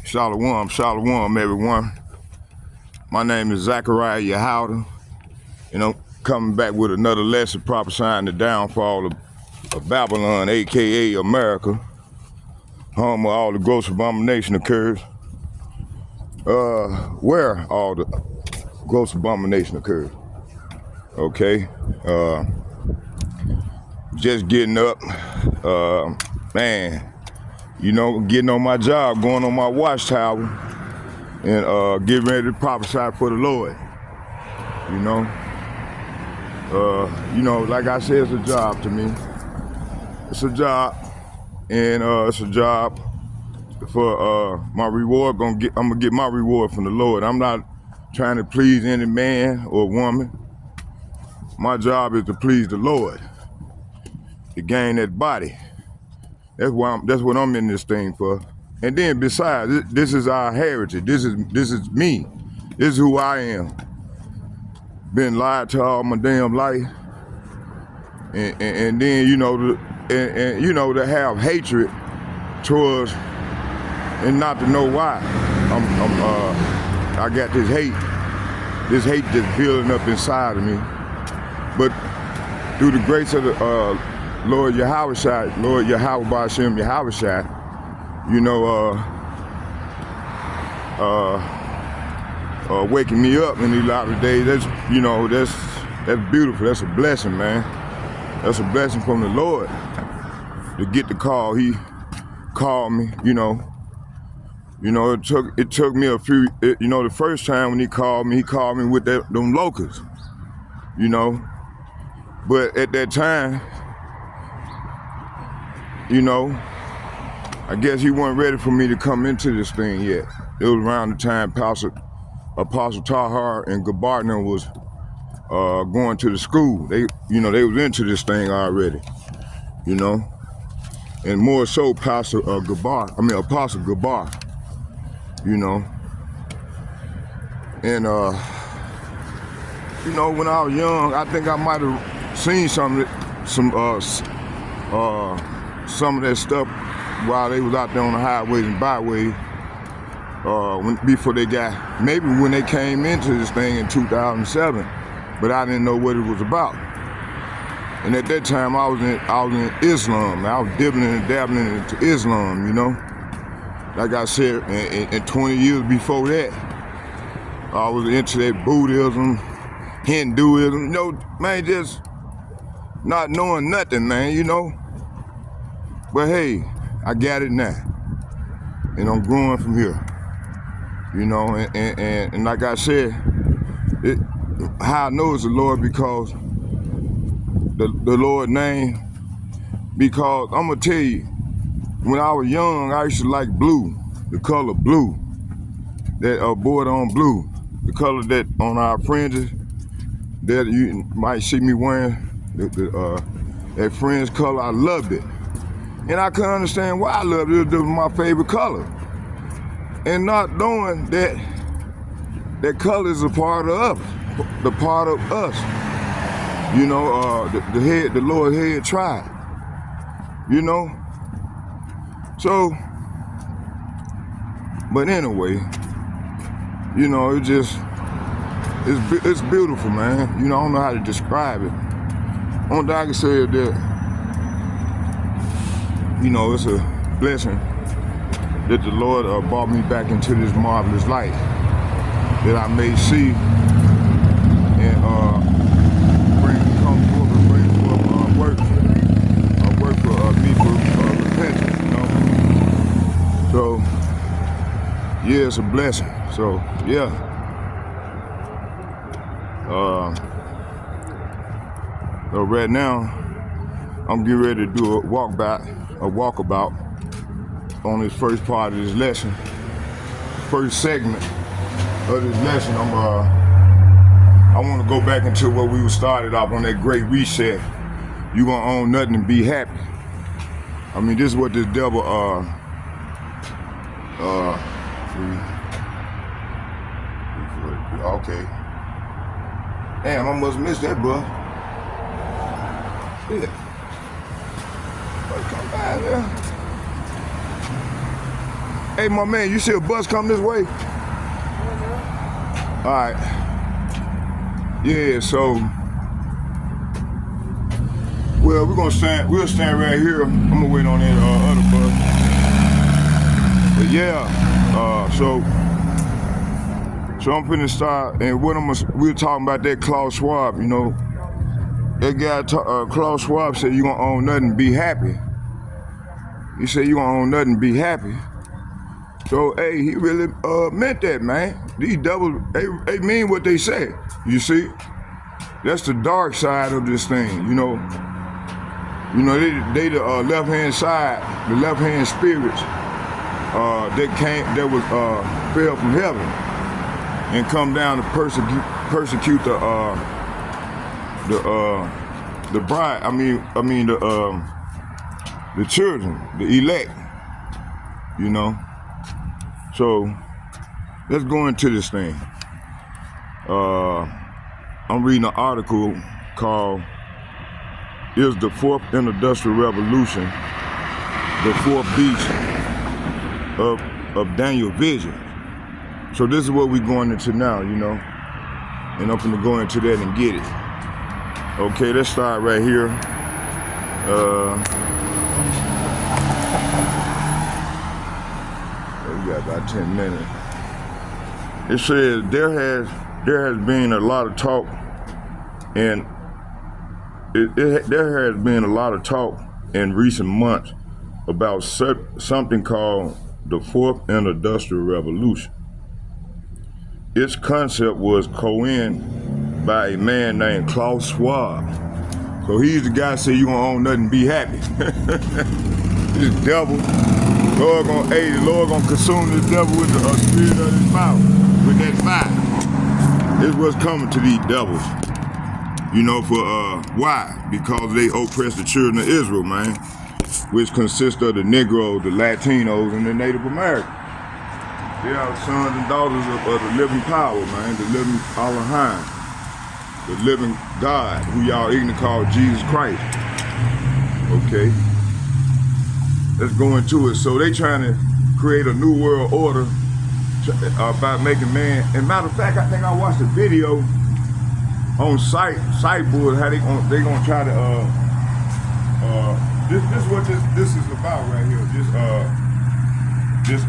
Shalom, everyone. My name is Zachariah Yahouda, and I'm coming back with another lesson prophesying the downfall of Babylon, aka America, home where all the gross abomination occurs. Where all the gross abomination occurs. Okay. Just getting up, man. You know, getting on my job, going on my watchtower, and getting ready to prophesy for the Lord. You know, like I said, it's a job to me. It's a job, and it's a job for my reward. I'm gonna get my reward from the Lord. I'm not trying to please any man or woman. My job is to please the Lord, to gain that body. That's what I'm in this thing for. And then besides, this is our heritage. This is me. This is who I am. Been lied to all my damn life, and then you know to have hatred towards and not to know why. I got this hate just building up inside of me. But through the grace of the Lord Yahushua, Lord Yahweh Ba'Shem Yahushua, you know, waking me up in these latter days, that's beautiful. That's a blessing, man. That's a blessing from the Lord to get the call. He called me, you know, it took me the first time when he called me with them locusts, you know. But at that time, you know, I guess he wasn't ready for me to come into this thing yet. It was around the time Apostle Tahar and Gabardner was going to the school. They was into this thing already, you know. And more so Apostle Gabar, you know. And you know, when I was young, I think I might have seen some of that stuff while they was out there on the highways and byways. Before they got, maybe when they came into this thing in 2007, but I didn't know what it was about. And at that time, I was in Islam. I was dibbling and dabbling into Islam, you know. Like I said, and 20 years before that, I was into that Buddhism, Hinduism, you know, man, just not knowing nothing, man, you know. But hey, I got it now, and I'm growing from here, you know. And like I said, how I know it's the Lord, because the Lord name, because I'm gonna tell you, when I was young, I used to like blue, the color blue, that border on blue, the color that on our fringes, that you might see me wearing, that fringe color. I loved it. And I couldn't understand why I loved it. It was my favorite color. And not knowing that that color is a part of us. You know, the Lord head tribe. You know? So, but anyway, you know, it's beautiful, man. You know, I don't know how to describe it. Only thing I can say is that, you know, it's a blessing that the Lord brought me back into this marvelous light that I may see and bring forth work for me for repentance, you know. So, yeah, it's a blessing. So, yeah. So right now, I'm getting ready to do a walkabout on this first part of this lesson, first segment of this lesson. I want to go back into what we started off on, that great reset. You gonna own nothing and be happy. I mean, this is what this devil okay. Damn, I must miss that, bro. Shit. Come by there. Hey, my man, you see a bus come this way? All right. Yeah, so, well, we'll stand right here. I'm gonna wait on that other bus. But yeah, so I'm finna start, and we were talking about that Klaus Schwab, you know. That guy, Klaus Schwab said, you gonna own nothing, be happy. He said, you gonna own nothing, be happy. So, hey, he really meant that, man. These devils, they mean what they say, you see? That's the dark side of this thing, you know. You know, they the left-hand side, the left-hand spirits that fell from heaven and come down to persecute the bride. The children, the elect. You know. So let's go into this thing. I'm reading an article called "Is the Fourth Industrial Revolution the Fourth Beast of Daniel's Vision?" So this is what we're going into now, you know, and I'm gonna go into that and get it. Okay, let's start right here. We got about 10 minutes. It says there has been a lot of talk, and there has been a lot of talk in recent months about something called the Fourth Industrial Revolution. Its concept was coined by a man named Klaus Schwab. So he's the guy that said you gonna own nothing, be happy. This devil, the Lord gonna consume this devil with the spirit of his mouth, with that fire. This is what's coming to these devils. You know, for why? Because they oppress the children of Israel, man, which consists of the Negroes, the Latinos, and the Native Americans. They are the sons and daughters of the living power, man, the living Elohim, the living God, who y'all ignorant call Jesus Christ. Okay? Let's go into it. So they trying to create a new world order by making man. And matter of fact, I think I watched a video on cyborg how they gonna try to this is what this is about right here. This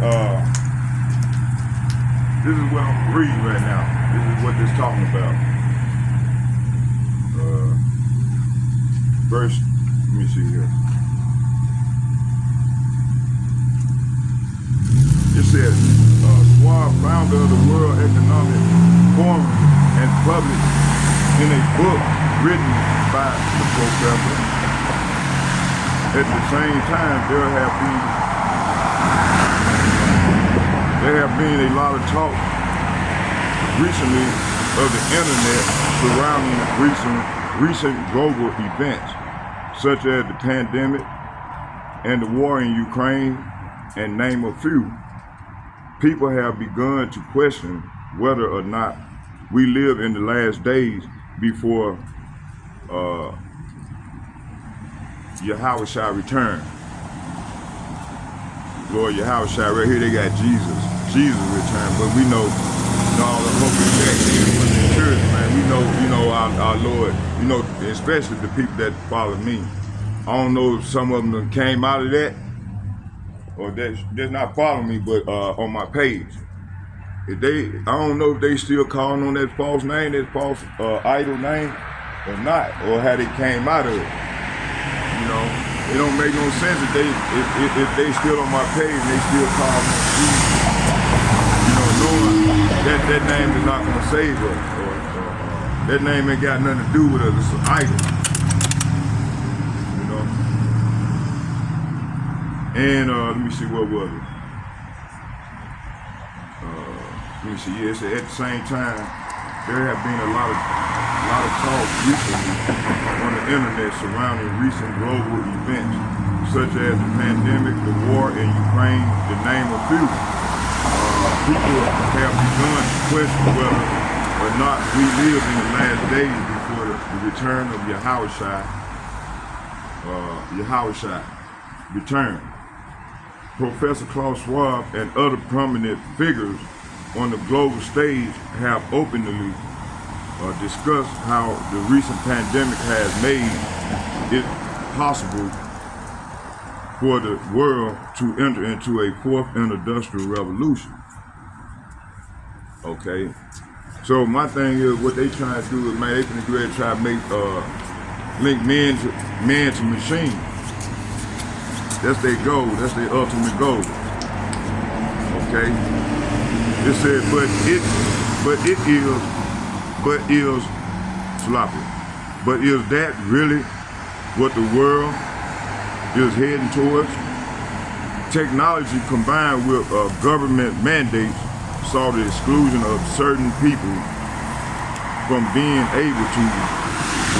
is what I'm reading right now. This is what this talking about. Verse, let me see here. It says, Schwab, founder of the World Economic Forum and published in a book written by the professor. At the same time, there have been a lot of talk recently of the internet surrounding recent global events, such as the pandemic and the war in Ukraine, and name a few. People have begun to question whether or not we live in the last days before Yahweh shall return. Lord Yahweh shall, right here they got Jesus return, but we know all the hope is back in the church, man. We know our Lord, you know, especially the people that follow me. I don't know if some of them came out of that, or they're not following me, but on my page. I don't know if they still calling on that false name, that false idol name, or not, or how they came out of it. You know, it don't make no sense if they still on my page and they still call me Jesus. You know, knowing that name is not gonna save us, or that name ain't got nothing to do with us. It's an idol. You know. And let me see, what was it? Let me see. Yes, at the same time, there have been a lot of talk recently on the internet surrounding recent global events, such as the pandemic, the war in Ukraine, to name a few. People have begun to question whether or not we live in the last days before the return of Yahweh Shai return. Professor Klaus Schwab and other prominent figures on the global stage have openly discussed how the recent pandemic has made it possible for the world to enter into a fourth industrial revolution. Okay, so my thing is, what they trying to do is, man, they finna go ahead and try to make link man to machine. That's their goal. That's their ultimate goal. Okay. It said, but is sloppy. But is that really what the world is heading towards? Technology combined with government mandates saw the exclusion of certain people from being able to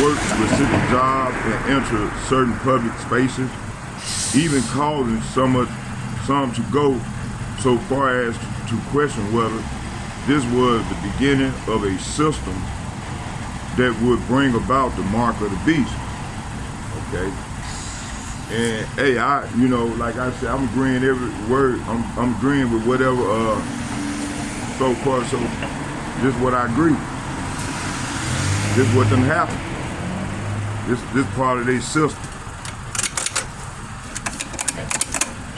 work specific jobs and enter certain public spaces, even causing some to go so far as to question whether this was the beginning of a system that would bring about the mark of the beast. Okay. And hey, like I said, I'm agreeing every word. I'm agreeing with whatever so far. So this is what I agree. This is what done happened. This part of their system.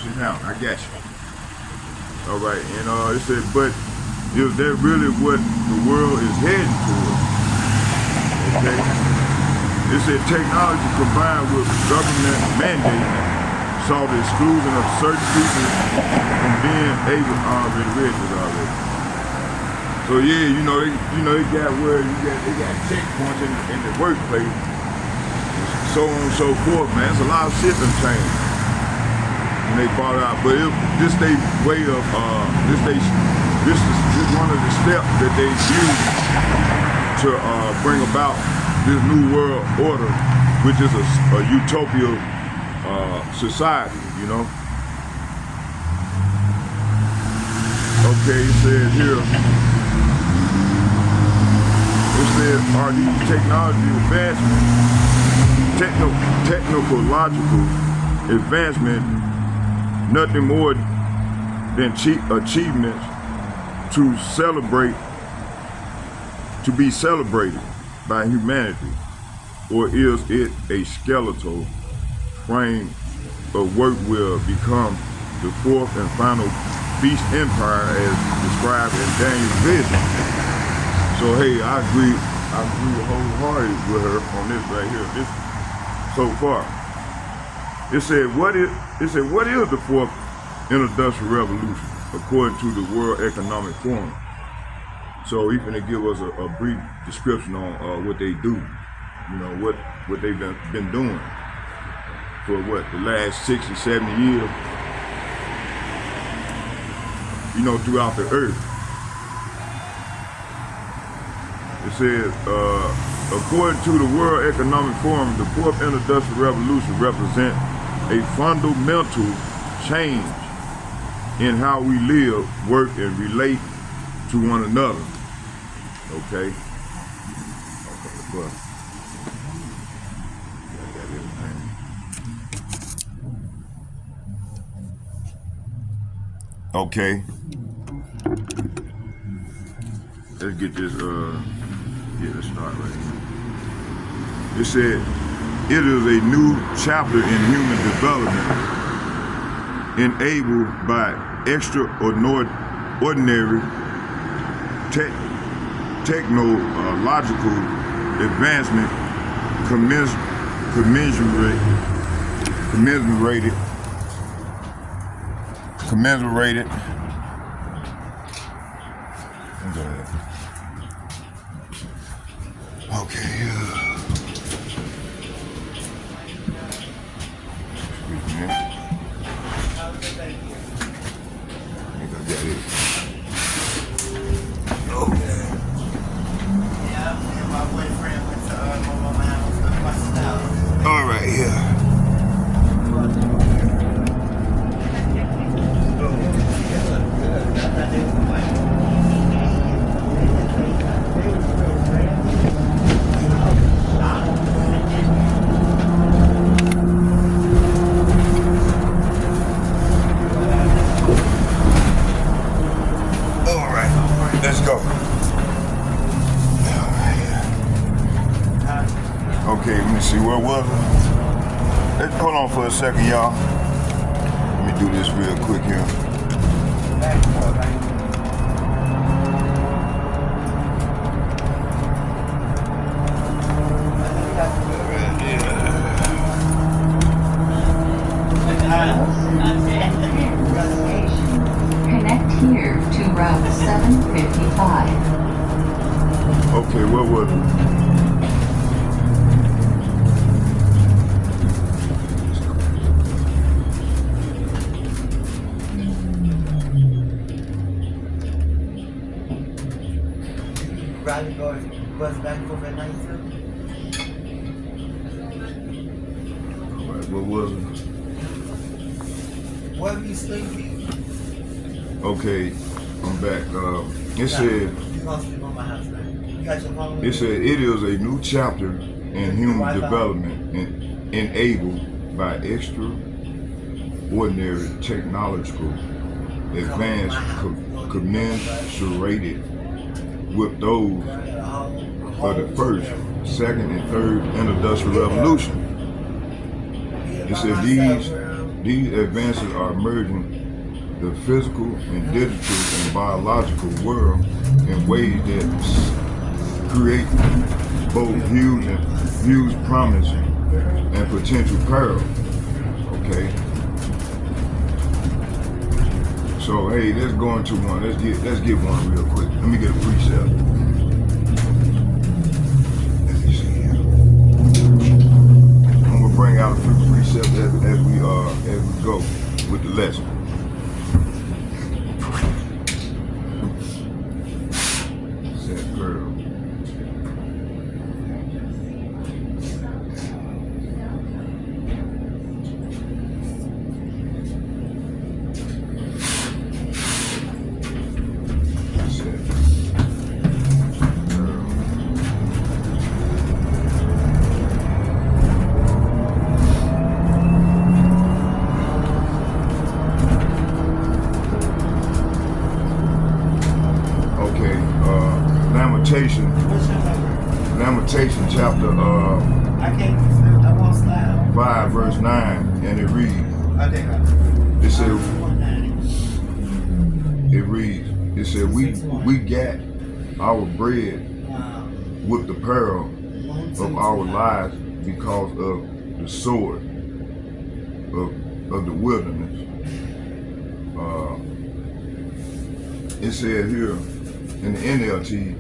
Sit down, I got you. All right, and it said, but is that really what the world is heading towards? Okay. It said technology combined with government mandate saw the exclusion of certain people from being able already. So yeah, they got where they got checkpoints in the workplace, so on and so forth, man. It's a lot of shit done changed. And they bought it out, but this they way of this is one of the steps that they use to bring about this new world order, which is a utopia society, Okay, it says here, are these technology advancements, technological advancement, nothing more than achievements to be celebrated by humanity, or is it a skeletal frame of work will become the fourth and final beast empire as described in Daniel's vision? So hey, I agree wholeheartedly with her on this right here. This so far. It said what is the fourth industrial revolution according to the World Economic Forum? So he's gonna give us a brief description on what they do, what they've been doing for the last 60, 70 years, throughout the earth. It says, according to the World Economic Forum, the fourth industrial revolution represents a fundamental change in how we live, work, and relate to one another. Okay. Well, okay. Let's get this. Let's start right here. It said, it is a new chapter in human development, enabled by extraordinary technological advancement, commiserated. Okay. All right, yeah. Hold on for a second, y'all. Let me do this real quick here. Connect here to route 755. Okay, what was it? Rally going bus back and forth at night too? Alright, what was it? Where were you sleeping? Okay, I'm back. It said You gonna sleep on my house, man? You got your phone? it said it is a new chapter in human development enabled by extraordinary technological advance commensurated with those of the first, second, and third industrial revolution. It said these advances are merging the physical and digital and biological world in ways that create both huge promise and potential peril. Okay. So hey, let's go into one. Let's get one real quick. Let me get a precept. Let me see here. I'm gonna bring out a few precepts as we go with the lesson. Set pearl. Lamentation chapter I can't I won't slide. 5 verse 9, and it reads. It said we got our bread with the peril of our lives because of the sword of the wilderness. It said here in the NLT,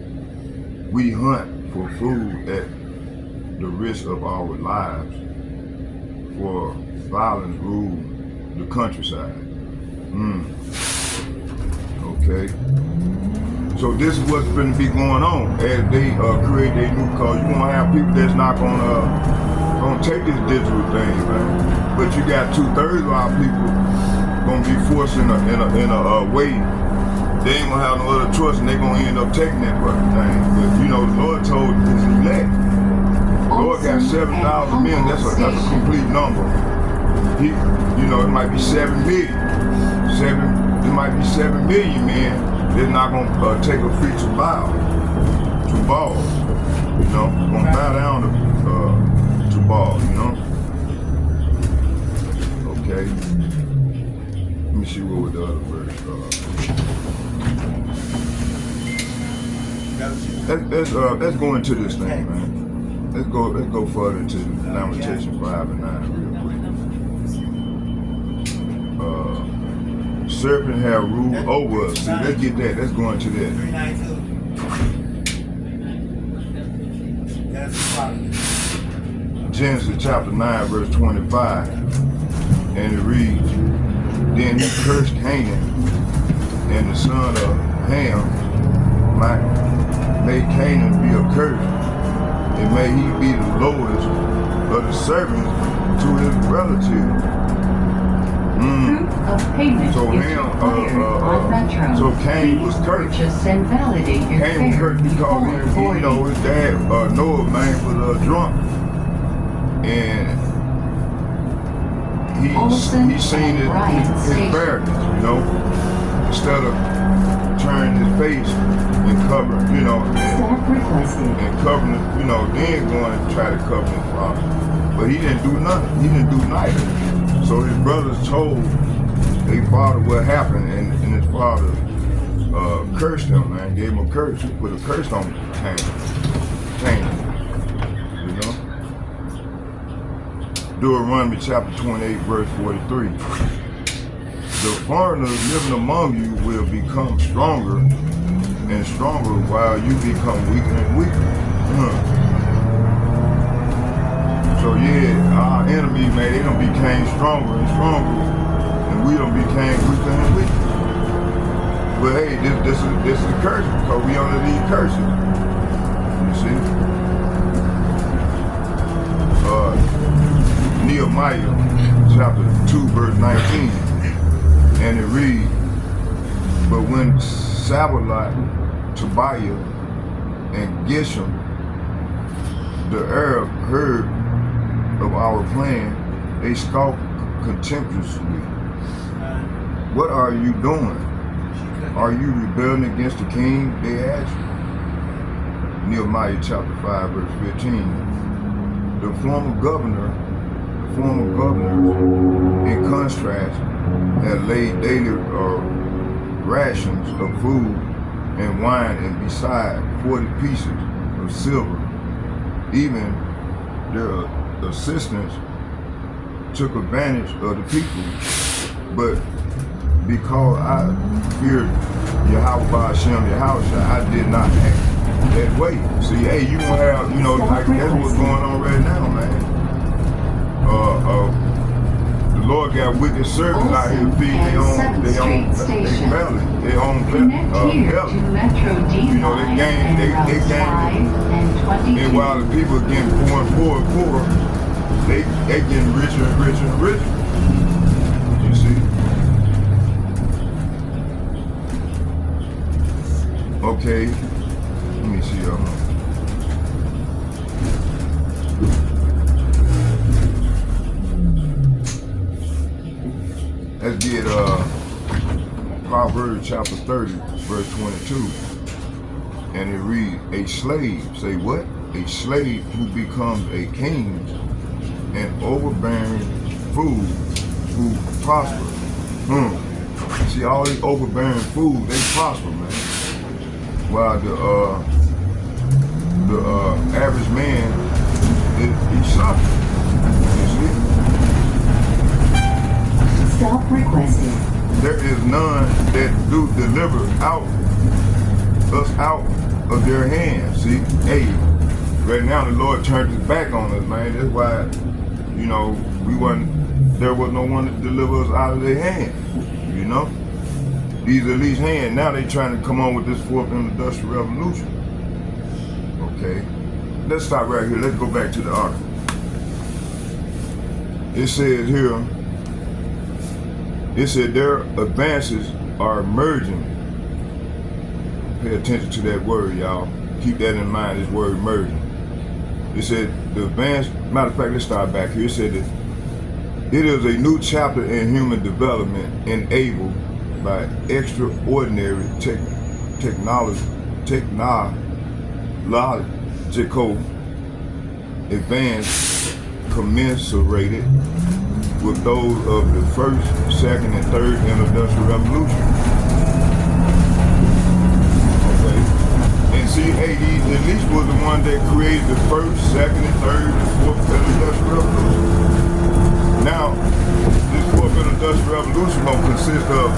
we hunt for food at the risk of our lives, for violence rule the countryside. Okay. So this is what's going to be going on as they create their new cars. You're gonna have people that's not gonna take this digital thing, man. But you got 2/3 of our people gonna be forced in a way. They ain't gonna have no other choice, and they gonna end up taking that fucking thing. But you know, the Lord told his elect. The Lord got 7,000 men. That's a complete number. It might be 7 million. It might be 7 million men. They're not gonna take a free to balls. Gonna bow down to balls. Okay. Let me see what the other verse. Let's go into this thing, man. Let's go further into Lamentation 5 and 9 real quick. Serpent have ruled over us. See, let's get that. Let's go into that. Genesis chapter 9 verse 25, and it reads, then he cursed Canaan and the son of Ham, may Canaan be accursed, and may he be the lowest of the servants to his relatives. Of payment So is Ham, required on Metro. so Cain was cursed. Purchase and validate your Cain was fare cursed because before his boarding. dad Noah man was drunk, and he Olsen seen and Ryan his Station. barrenness, instead of turning his face and covering, Staff requested. and covering, then going to try to cover his father. but he didn't do nothing. He didn't do neither. So his brothers told their father what happened, and his father cursed him, man. Gave him a curse. Put a curse on Cain. You know? Deuteronomy chapter 28, verse 43. The foreigners living among you will become stronger and stronger while you become weaker and weaker. So yeah, our enemies, man, they done became stronger and stronger, and we done became weaker and weaker. But hey, this is a curse because we under these curses. You see? Nehemiah chapter 2, verse 19. And it reads, but when Sabalot, Tobiah, and Geshem, the Arab, heard of our plan, they scoffed contemptuously. What are you doing? Are you rebelling against the king? They asked. Nehemiah chapter 5, verse 15. The former governors, in contrast, had laid daily rations of food and wine, and beside 40 pieces of silver. Even their assistants took advantage of the people, but because I feared Yahweh Hashem, I did not act that way. See, hey, you gonna have, you know, like that's what's going on right now, man. The Lord got wicked servants out here feeding their own belly, their own belly. You know, they gain, and while the people are getting poor and poorer and poorer, they getting richer and richer and richer. You see? Okay, let me see. Let's get Proverbs chapter 30, verse 22. And it reads, a slave, say what? A slave who becomes a king, and overbearing fool who prospers. See, all these overbearing fools, they prosper, man. While the average man, he suffers. You see? Stop requested. There is none that do deliver us out of their hands. See, hey, right now the Lord turned his back on us, man. That's why, you know, there was no one to deliver us out of their hands, you know? These elite hands, now they trying to come on with this fourth industrial revolution. Okay, let's stop right here. Let's go back to the article. It says here, it said their advances are emerging. Pay attention to that word, y'all. Keep that in mind, this word emerging. It said the advance, matter of fact, let's start back here. It said that it is a new chapter in human development enabled by extraordinary technological advance commensurated with those of the first, second, and third industrial revolution. Okay. And see, hey, these elites was the one that created the first, second, and third, and fourth industrial revolution. Now, this fourth industrial revolution gonna consist of,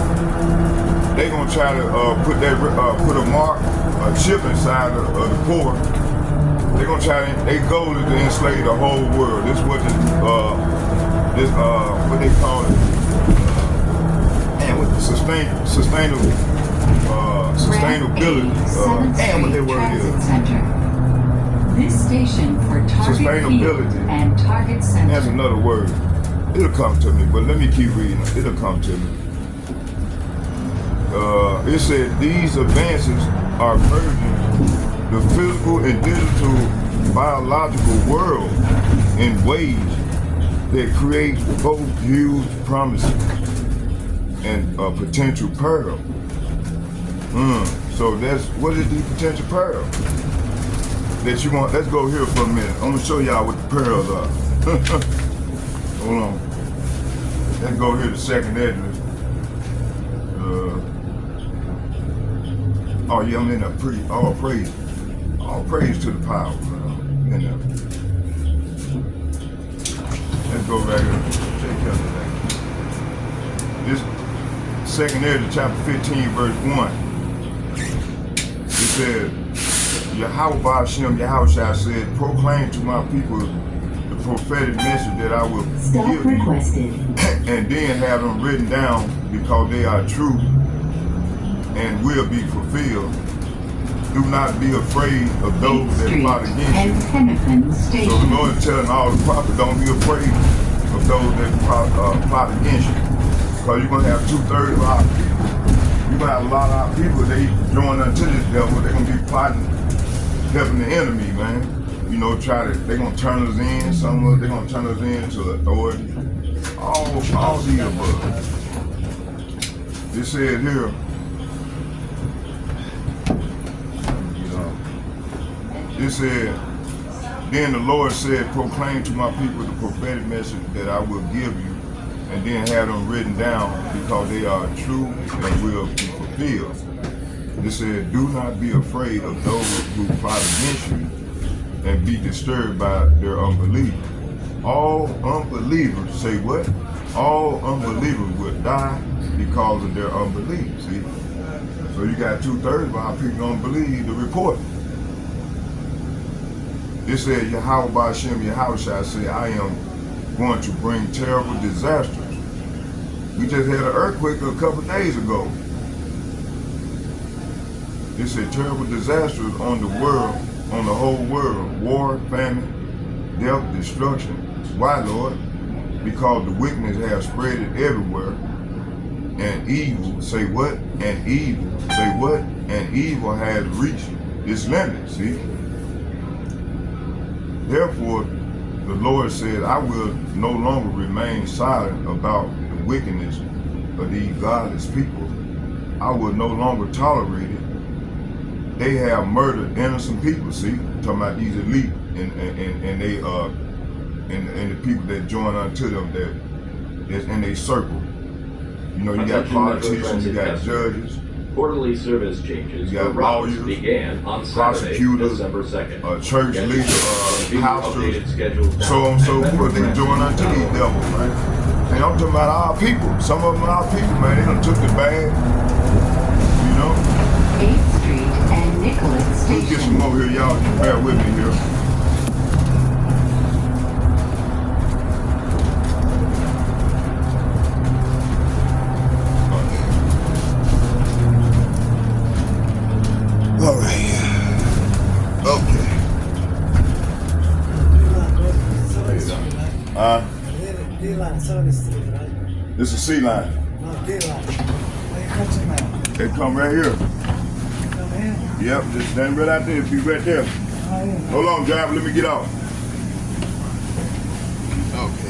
they gonna try to put a mark, a chip inside of the poor. They gonna try to, their goal is to enslave the whole world. This is what what they call it, and with the sustainability, and what that word is. This station for Target Sustainability. Field and Target Center. That's another word. It'll come to me, but let me keep reading. It'll come to me. It said these advances are merging the physical and digital biological world in ways that create both huge promises and a potential peril. So that's, what is the potential peril that you want? Let's go here for a minute. I'm gonna show y'all what the perils are. Hold on. Let's go here to second address. Oh yeah, I'm in a all praise. All praise to the power. You know. Let's go right here. Take care of that. This second address, chapter 15, verse 1. It said, Yahweh Ba'Shem Yahushua said, proclaim to my people the prophetic message that I will give you, and then have them written down because they are true and will be fulfilled. Do not be afraid of those that plot against you. So the Lord is telling all the prophets, don't be afraid of those that plot against you. Because you're going to have 2/3 of our people. You're going to have a lot of our people, they join unto this devil. They're going to be plotting, helping the enemy, man. You know, they're going to turn us in. Some of us, they're going to turn us in to authority. All the above. It said here, it said, then the Lord said, proclaim to my people the prophetic message that I will give you, and then have them written down because they are true and will be fulfilled. It said, do not be afraid of those who plot against you and be disturbed by their unbelief. All unbelievers, say what? All unbelievers will die because of their unbelief, see? So you got 2/3 of our people don't believe the report. It said, Yahweh Ba'Shem Yahushua said, I am going to bring terrible disasters. We just had an earthquake a couple days ago. It said terrible disasters on the world, on the whole world. War, famine, death, destruction. Why, Lord? Because the wickedness has spread it everywhere. And evil, say what? And evil, say what? And evil has reached its limit, see? Therefore, the Lord said, I will no longer remain silent about the wickedness of these godless people. I will no longer tolerate it. They have murdered innocent people, see? Talking about these elite and they and the people that join unto them that's in their circle. You know, you got politicians, you got judges, quarterly service changes you got for routes lawyers, began on Saturday, prosecutors, December 2nd. church leaders, pastors, schedules so on and so forth. They join unto these devils, man. And I'm talking about our people. Some of them are our people, man. They done took the bag, you know. 8th Street and Nicholas Let's get Station. some more here, y'all. Just bear with me here. All right. Okay. D-line, 70th Street, right? This is C-line. No, D-line. Where you catching that? They come right here. Come here. Yep, just stand right out there. Be right there. Oh, yeah. Hold on, driver. Let me get off. Okay.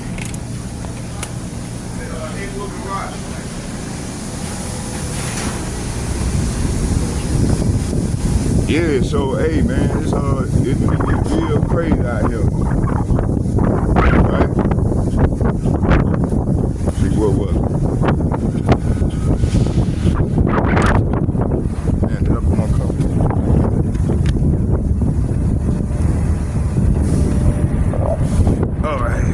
Yeah, so hey man, it's real crazy out here. Right? See what was it? Man, get up in my car. All right.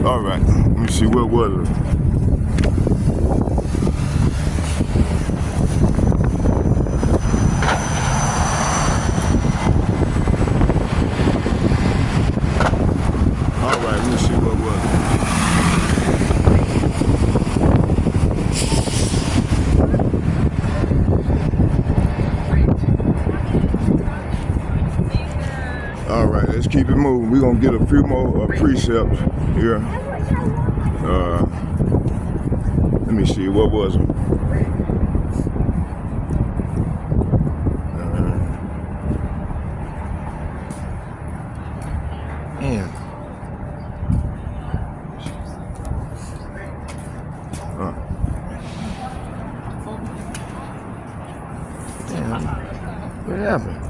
All right. Let me see what was it. All right, let's keep it moving. We're gonna get a few more precepts here. Let me see, what was it? Man. Damn, what happened?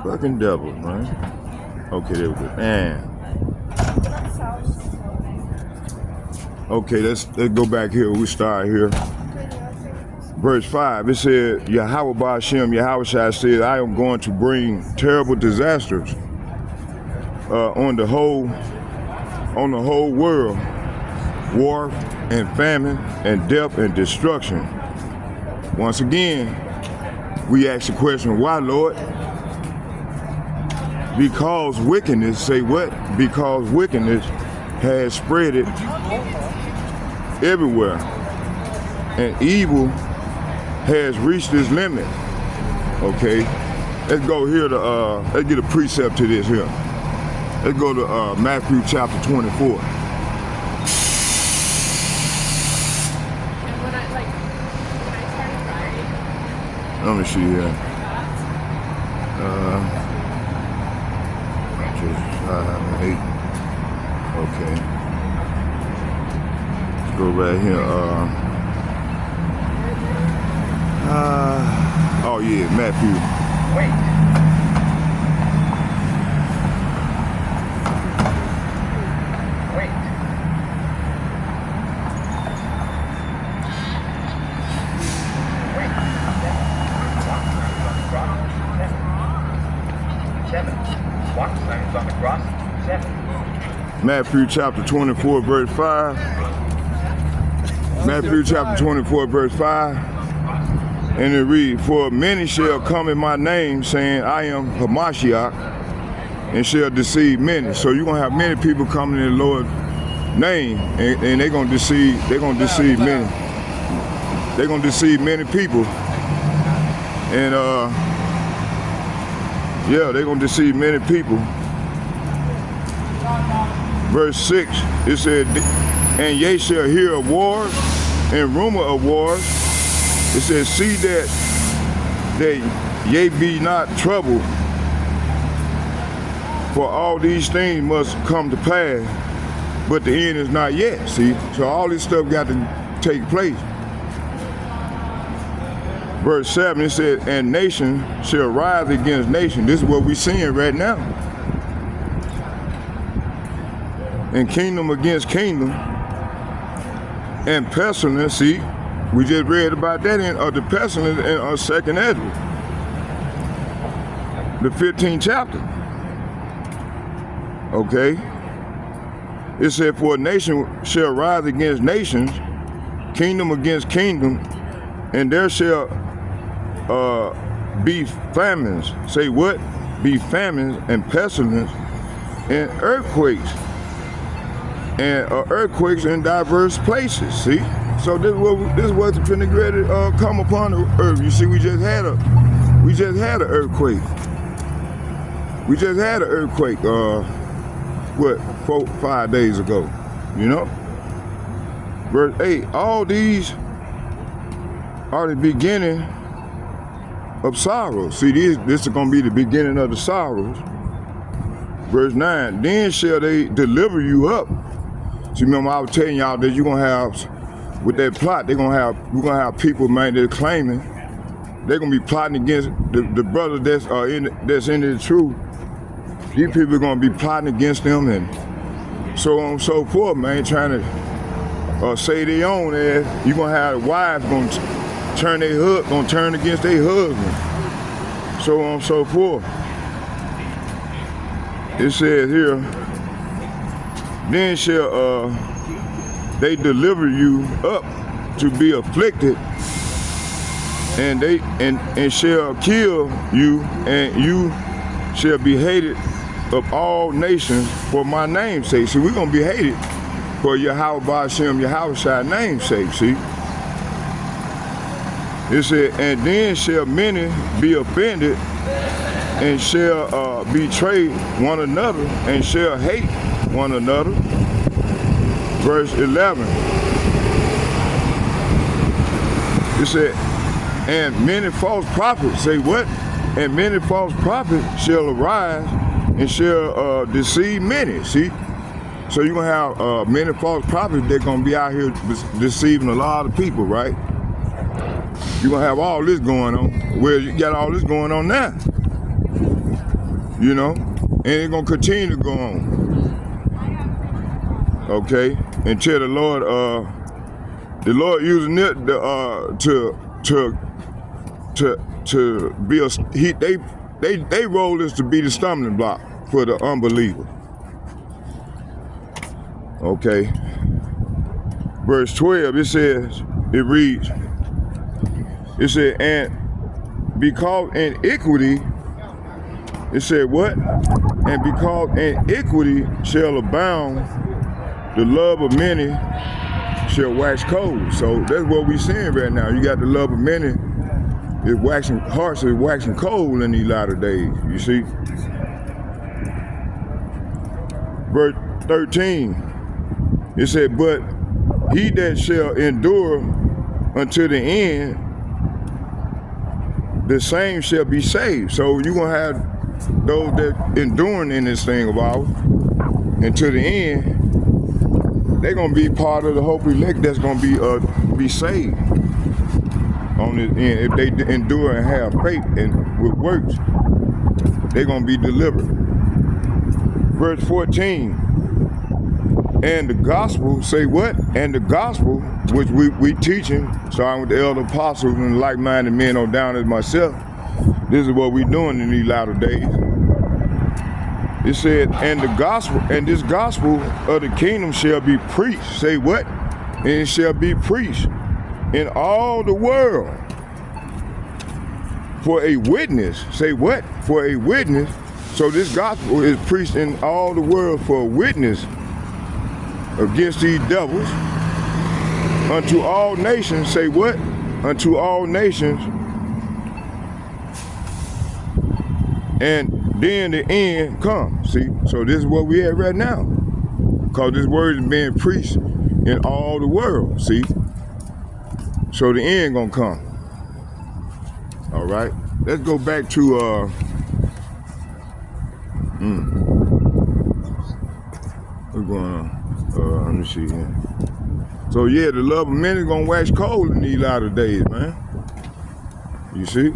Fucking devils, man. Okay, there we go. Man. Okay, let's go back here. We start here. Verse 5, it said, Yahweh Ba'ashem, Yahweh Shai said, I am going to bring terrible disasters on the whole world, war and famine and death and destruction. Once again, we ask the question, why, Lord? Because wickedness, say what? Because wickedness has spread it everywhere, and evil has reached its limit. Okay, let's go here to let's get a precept to this here. Let's go to Matthew chapter 24. Let me see here. Okay. Let's go right here. Oh yeah, Matthew. Wait. Matthew chapter 24, verse 5. Matthew chapter 24, verse 5. And it reads, for many shall come in my name, saying, I am Hamashiach, and shall deceive many. So you're gonna have many people coming in the Lord's name, and they're gonna deceive many. They're gonna deceive many people. And yeah, they're gonna deceive many people. Verse 6, it said, and ye shall hear of wars and rumor of wars. It says, see that ye be not troubled, for all these things must come to pass, but the end is not yet. See, so all this stuff got to take place. Verse 7, it said, and nation shall rise against nation. This is what we're seeing right now. And kingdom against kingdom, and pestilence. See, we just read about that in the pestilence in 2nd Ezra, the 15th chapter. Okay, it said, for a nation shall rise against nations, kingdom against kingdom, and there shall be famines. Say what? Be famines and pestilence and earthquakes. And earthquakes in diverse places. See, so this is what's finna come upon the earth. You see, we just had an earthquake. We just had an earthquake. 4-5 days ago. You know. Verse 8. All these are the beginning of sorrows. See, this is gonna be the beginning of the sorrows. Verse 9. Then shall they deliver you up. See, remember I was telling y'all that you're gonna have, with that plot, we're gonna have people, man, that are claiming they're gonna be plotting against the brothers that's in the truth. These people are gonna be plotting against them and so on and so forth, man, trying to say their own ass. You're gonna have wives gonna turn against their husband, so on and so forth. It says here, then shall they deliver you up to be afflicted, and they shall kill you, and you shall be hated of all nations for my name's sake. See, we're gonna be hated for Yahweh Ba'ashem, Yahweh Shai name's sake. See, it said, and then shall many be offended, and shall betray one another, and shall hate one another. Verse 11. It said, and many false prophets, say what? And many false prophets shall arise and shall deceive many. See? So you're going to have many false prophets that are going to be out here deceiving a lot of people, right? You're going to have all this going on. Well, you got all this going on now. you know, and it's gonna continue to go on. Okay, until the Lord using it to be they role is to be the stumbling block for the unbeliever. Okay, verse 12 it reads, it said, and because iniquity, it said what? And because iniquity shall abound, the love of many shall wax cold. So that's what we're seeing right now. You got the love of many, hearts is waxing cold in these latter days, you see. Verse 13, it said, but he that shall endure unto the end, the same shall be saved. So you're going to have those that enduring in this thing of ours until the end. They're going to be part of the hope elect that's going to be saved on this end. If they endure and have faith and with works, they're going to be delivered. Verse 14, and the gospel, say what? And the gospel, which we teaching, starting with the elder apostles and like-minded men on down as myself, this is what we doing in these latter days. It said, and the gospel, and this gospel of the kingdom shall be preached. Say what? And it shall be preached in all the world for a witness. Say what? For a witness. So this gospel is preached in all the world for a witness against these devils unto all nations. Say what? Unto all nations. And then the end comes. See, so this is what we at right now, because this word is being preached in all the world. See, so the end gonna come. All right, let's go back to what's going on? Let me see here. So yeah, the love of many is gonna wax cold in these latter days, man. You see.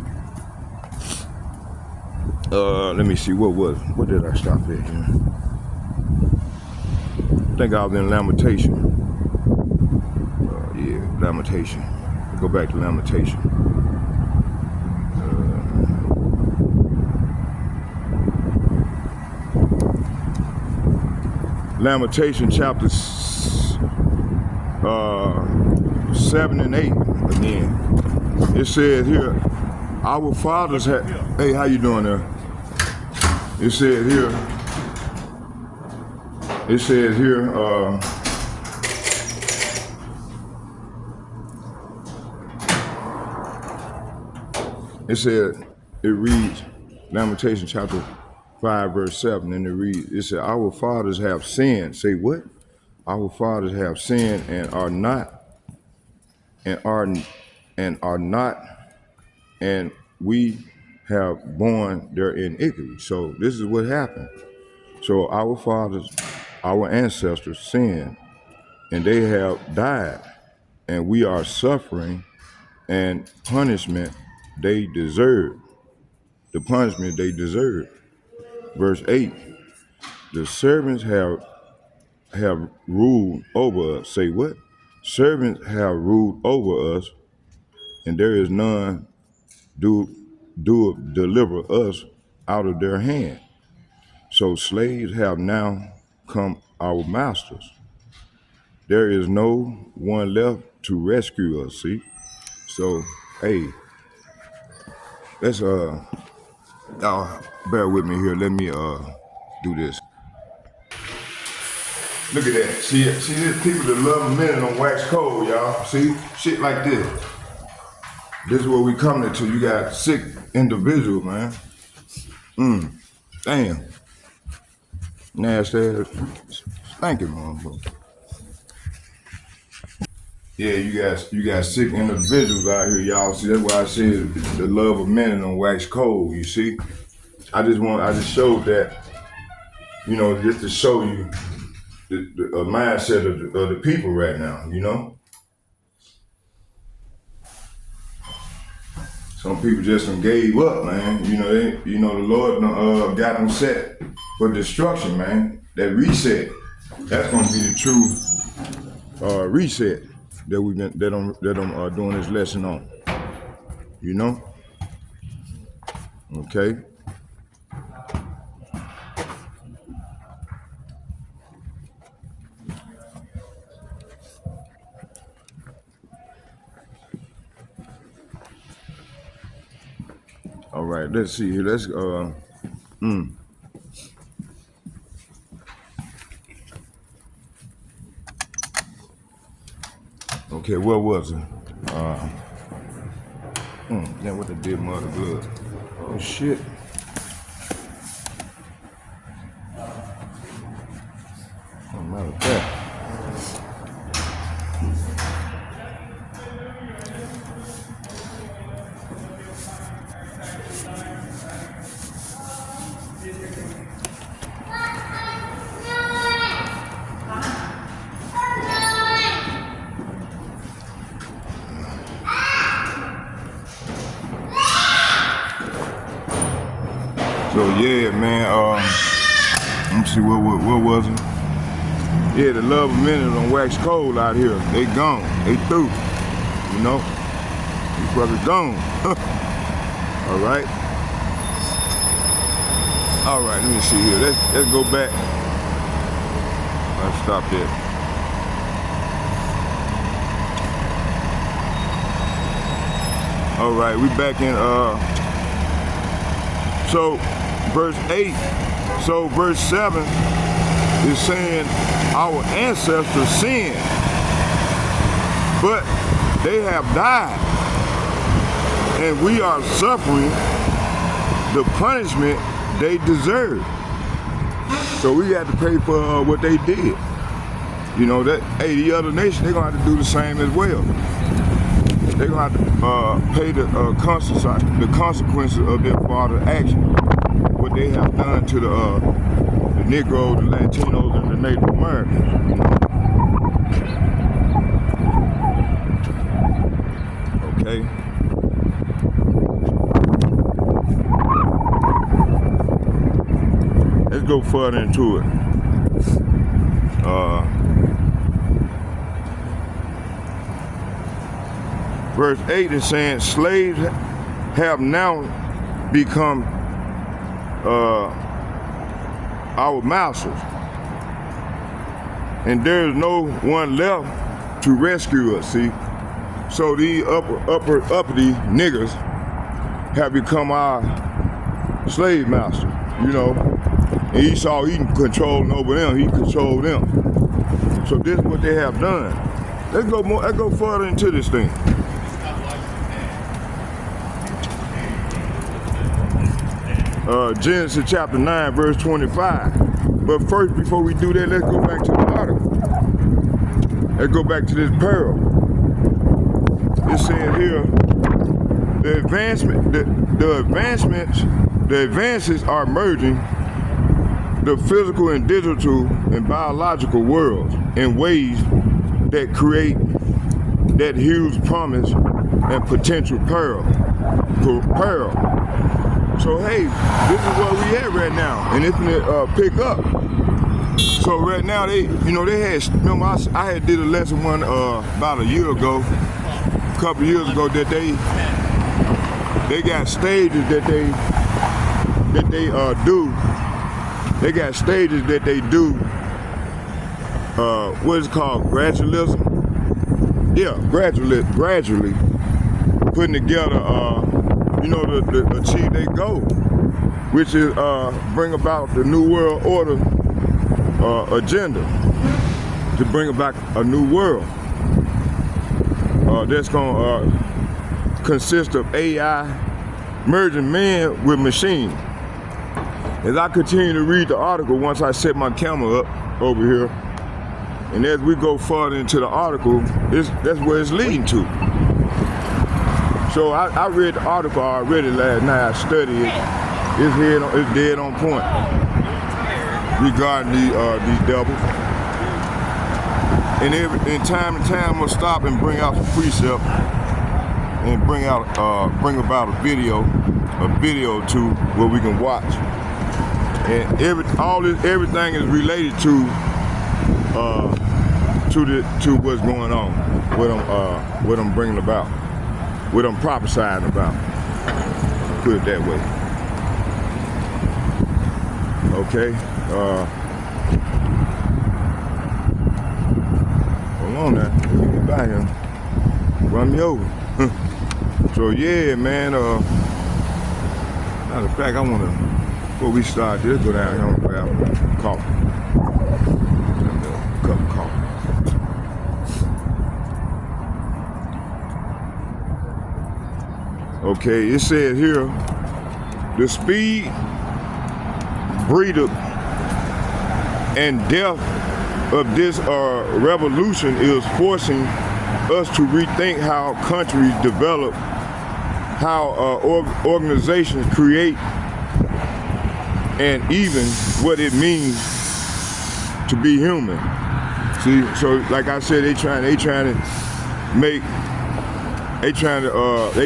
Let me see, what did I stop at here? I think I was in Lamentation. Yeah, Lamentation. Go back to Lamentation. Lamentation chapter 7 and 8 again. It says here, our fathers had, hey, how you doing there? It says here, it says it reads, Lamentation chapter 5 verse 7, and it reads, it said, our fathers have sinned. Say what? Our fathers have sinned and are not, and we have borne their iniquity. So this is what happened. So our fathers, our ancestors sinned, and they have died, and we are suffering and punishment they deserve. The punishment they deserve. Verse 8, the servants have ruled over us. Say what? Servants have ruled over us, and there is none do deliver us out of their hand. So slaves have now come our masters. There is no one left to rescue us, see? So, hey, let's, y'all bear with me here. Let me, do this. Look at that. See, there's people that love a minute on wax cold, y'all. See? Shit like this. This is what we coming to. You got sick individuals, man. Damn. Nasty. Thank you, motherfucker. Yeah, you got sick individuals out here, y'all. See, that's why I said the love of men on wax cold. You see, I just showed that, you know, just to show you the mindset of the people right now. You know. Some people just done gave up, man. The Lord got them set for destruction, man. That reset, that's gonna be the true reset that I'm doing this lesson on. Okay. All right, let's see here. Let's Okay, what was it? Then what they did mother good. Oh shit. Oh, matter of fact. So yeah, man. Let me see what was it? Yeah, the love of men on wax cold out here. They gone. They through. These fuckers gone. All right. All right. Let me see here. Let's go back. Let's stop there. All right. We back in. So verse 8. So verse 7 is saying our ancestors sinned, but they have died, and we are suffering the punishment they deserve. So we have to pay for what they did. The other nations, they're gonna have to do the same as well. They're gonna have to pay the consequences of their father's action. What they have done to the Negroes, the Latinos, and the Native Americans. Okay. Let's go further into it. Verse 8 is saying, slaves have now become our masters, and there is no one left to rescue us. See, so these uppity niggers have become our slave master. And Esau, he controlling over them. He controlled them. So this is what they have done. Let's go further into this thing. Genesis chapter 9, verse 25. But first, before we do that, let's go back to the article. Let's go back to this parable. It says here, the advances are merging the physical and digital and biological worlds in ways that create that huge promise and potential peril. So hey, this is where we at right now, and it's gonna pick up. So right now they had. Remember, I had did a lesson one about a couple years ago, that they got stages that they do. They got stages that they do. What is it called? Gradualism. Yeah, gradually putting together. To achieve their goal, which is bring about the New World Order agenda, to bring about a new world that's going to consist of AI merging man with machine. As I continue to read the article, once I set my camera up over here, and as we go further into the article, that's where it's leading to. So I read the article already last night. I studied it. It's dead on point regarding these devils. And in time to time, I'm gonna stop and bring out some precept and bring about a video to where we can watch. And everything is related to what's going on, what I'm bringing about, what I'm prophesying about. Put it that way. Okay. Hold on now. Let me get back here. Run me over. So yeah, man. Matter of fact, I wanna, before we start this, go down here and grab a coffee. A cup of coffee. Okay, it says here, the speed, breeding, and depth of this revolution is forcing us to rethink how countries develop, how organizations create, and even what it means to be human. See, so like I said, they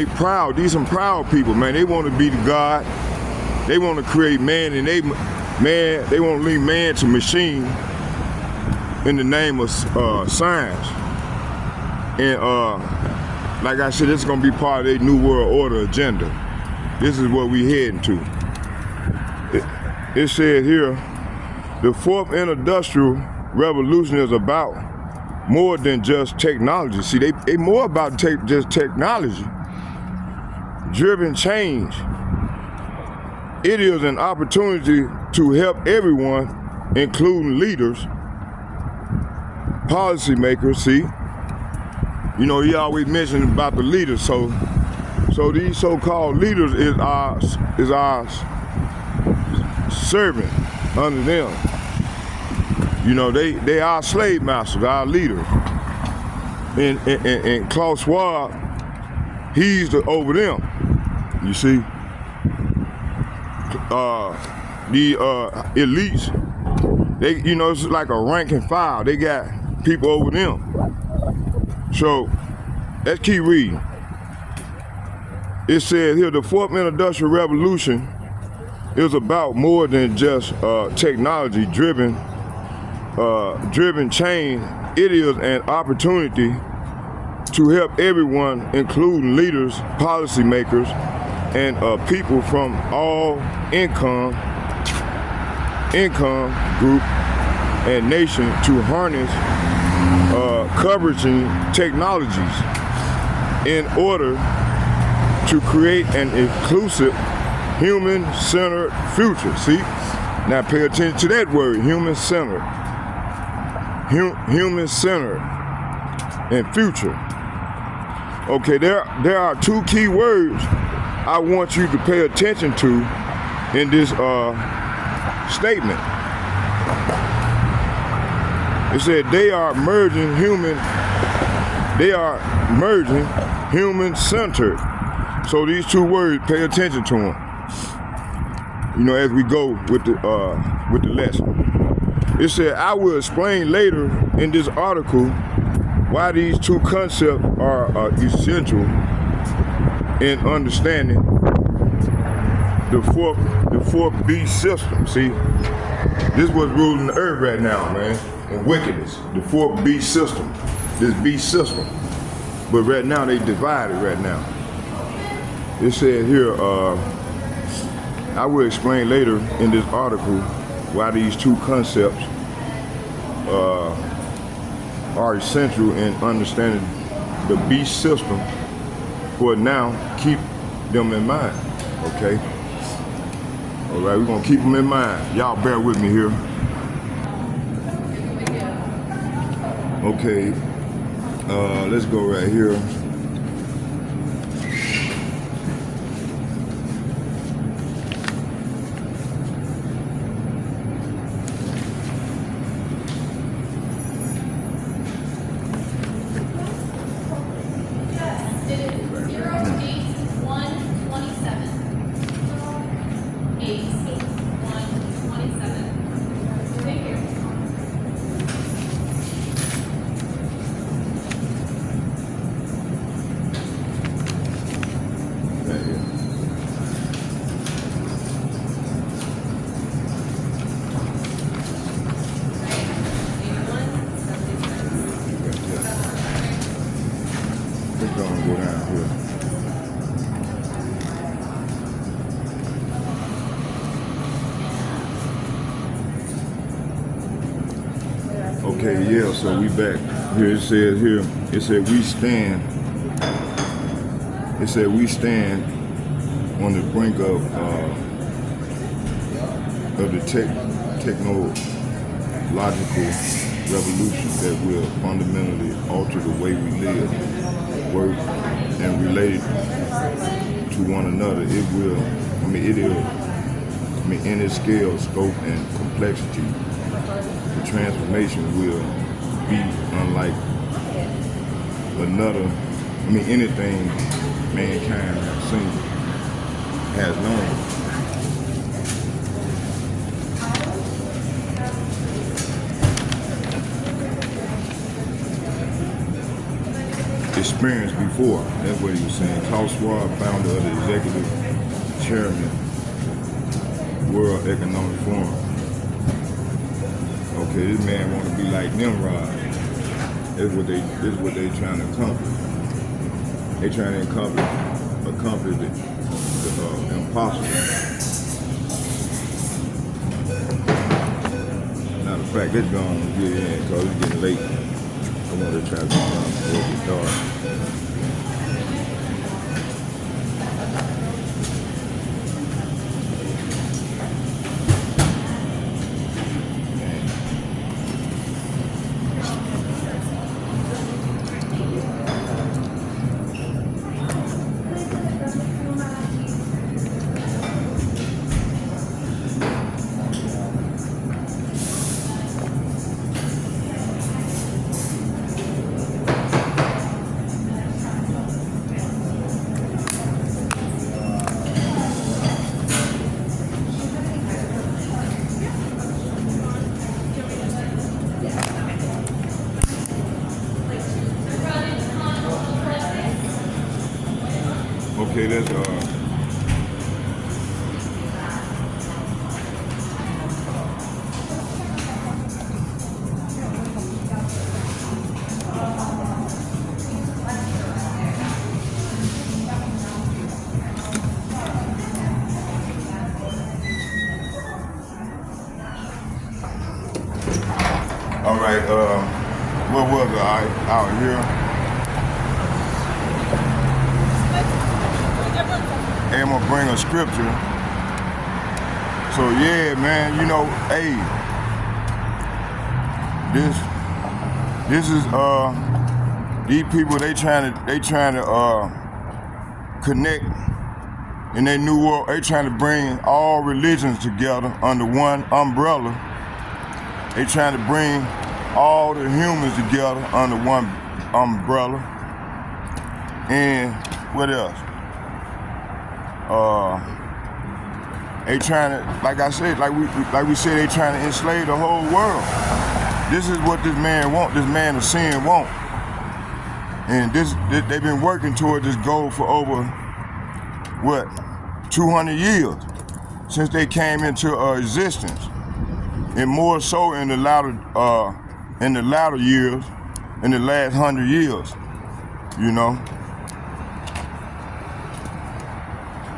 proud. These some proud people, man. They want to be the God. They want to create man, and they want to leave man to machine in the name of science. And like I said, it's gonna be part of their New World Order agenda. This is what we heading to. It said here, the fourth industrial revolution is about more than just technology. See, they more about just technology driven change. It is an opportunity to help everyone, including leaders, policymakers. See, you know, he always mentioned about the leaders. So these so-called leaders is our servant under them. You know, they are slave masters, our leaders. And Klaus Schwab, he's over them. You see, the elites, they, you know, it's like a rank and file. They got people over them. So let's keep reading. It says here, the fourth industrial revolution is about more than just technology driven change. It is an opportunity to help everyone, including leaders, policymakers, and people from all income group and nation to harness coveraging technologies in order to create an inclusive, human-centered future. See, now pay attention to that word, human-centered. Human-centered and future. Okay, there are two key words I want you to pay attention to in this statement. It said they are merging human-centered. So these two words, pay attention to them. You know, as we go with the lesson. It said, I will explain later in this article why these two concepts are essential in understanding the fourth beast system. See, this is what's ruling the earth right now, man, and wickedness. The fourth beast system, this beast system. But right now they divided right now. It said here, I will explain later in this article why these two concepts are essential in understanding the beast system. For now, keep them in mind, okay? All right, we're gonna keep them in mind. Y'all bear with me here. Okay, let's go right here. gonna go down here. Okay, yeah, so we back. Here it says here, it said we stand on the brink of the technological revolution that will fundamentally alter the way we live, work, and relate to one another. It is, in its scale, scope, and complexity, the transformation will be unlike anything mankind has known. Experienced before. That's what he was saying. Klaus Schwab, founder of the executive chairman, World Economic Forum. Okay, this man want to be like Nimrod. This is what they trying to accomplish. They trying to accomplish the impossible. Matter of fact, let's go on and get in because it's getting late. I want to try to get down before it gets dark. Okay, that's all right. What was it out here? I'm gonna bring a scripture. So yeah, man, hey, this is these people they trying to connect in their new world. They trying to bring all religions together under one umbrella. They trying to bring all the humans together under one umbrella. And what else? They trying to, like I said, like we said, they trying to enslave the whole world. This is what this man want. This man of sin want. And they've been working toward this goal for over 200 years since they came into existence, and more so in the latter years, in the last 100 years,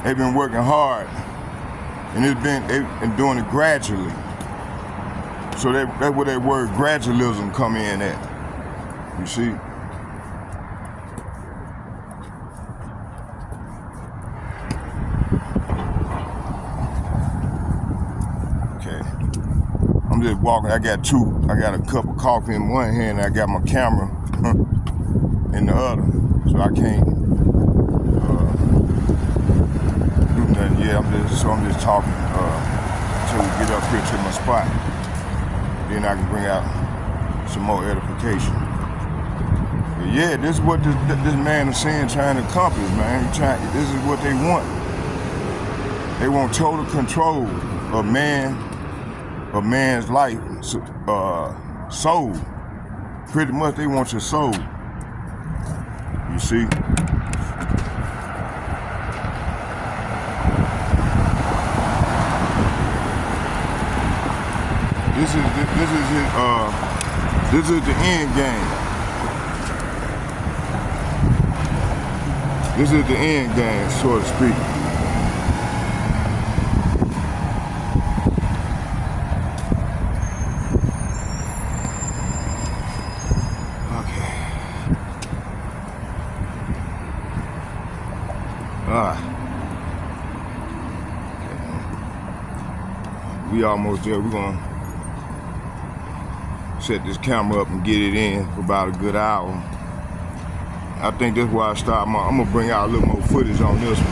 They've been working hard, and they've been doing it gradually. So that's where that word gradualism come in at. You see? Okay. I'm just walking. I got a cup of coffee in one hand, and I got my camera in the other, so I can't do nothing. Yeah, I'm just talking until we get up here to my spot. Then I can bring out some more edification. But yeah, this is what this man is saying, trying to accomplish, man. This is what they want. They want total control of man's life, soul. Pretty much, they want your soul. You see? This is the end game. This is the end game, so to speak. Okay. We almost there. We're gonna set this camera up and get it in for about a good hour. I think that's why I start. I'm gonna bring out a little more footage on this one.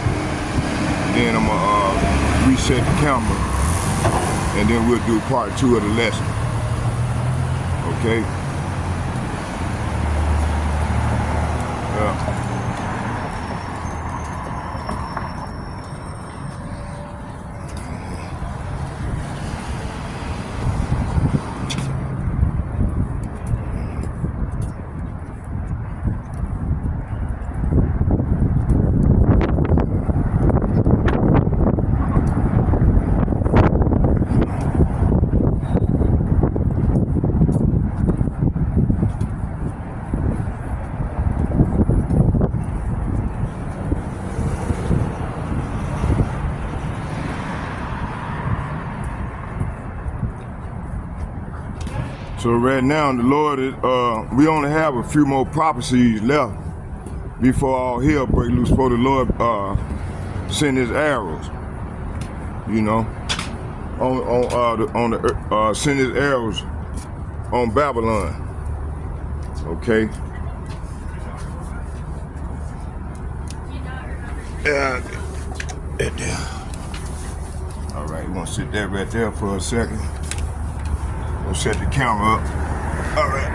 Then I'm gonna reset the camera, and then we'll do part 2 of the lesson. Okay. Yeah. So right now, the Lord is, we only have a few more prophecies left before all hell break loose, before the Lord send his arrows, you know, send his arrows on Babylon, okay? All right, we're gonna sit there right there for a second. We'll set the camera up. All right.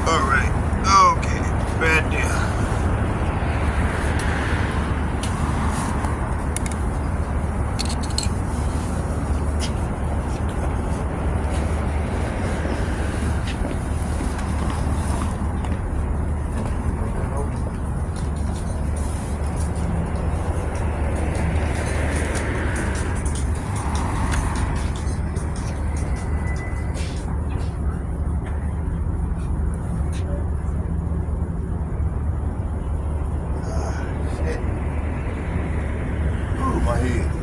All right. Okay. Bad deal. My head.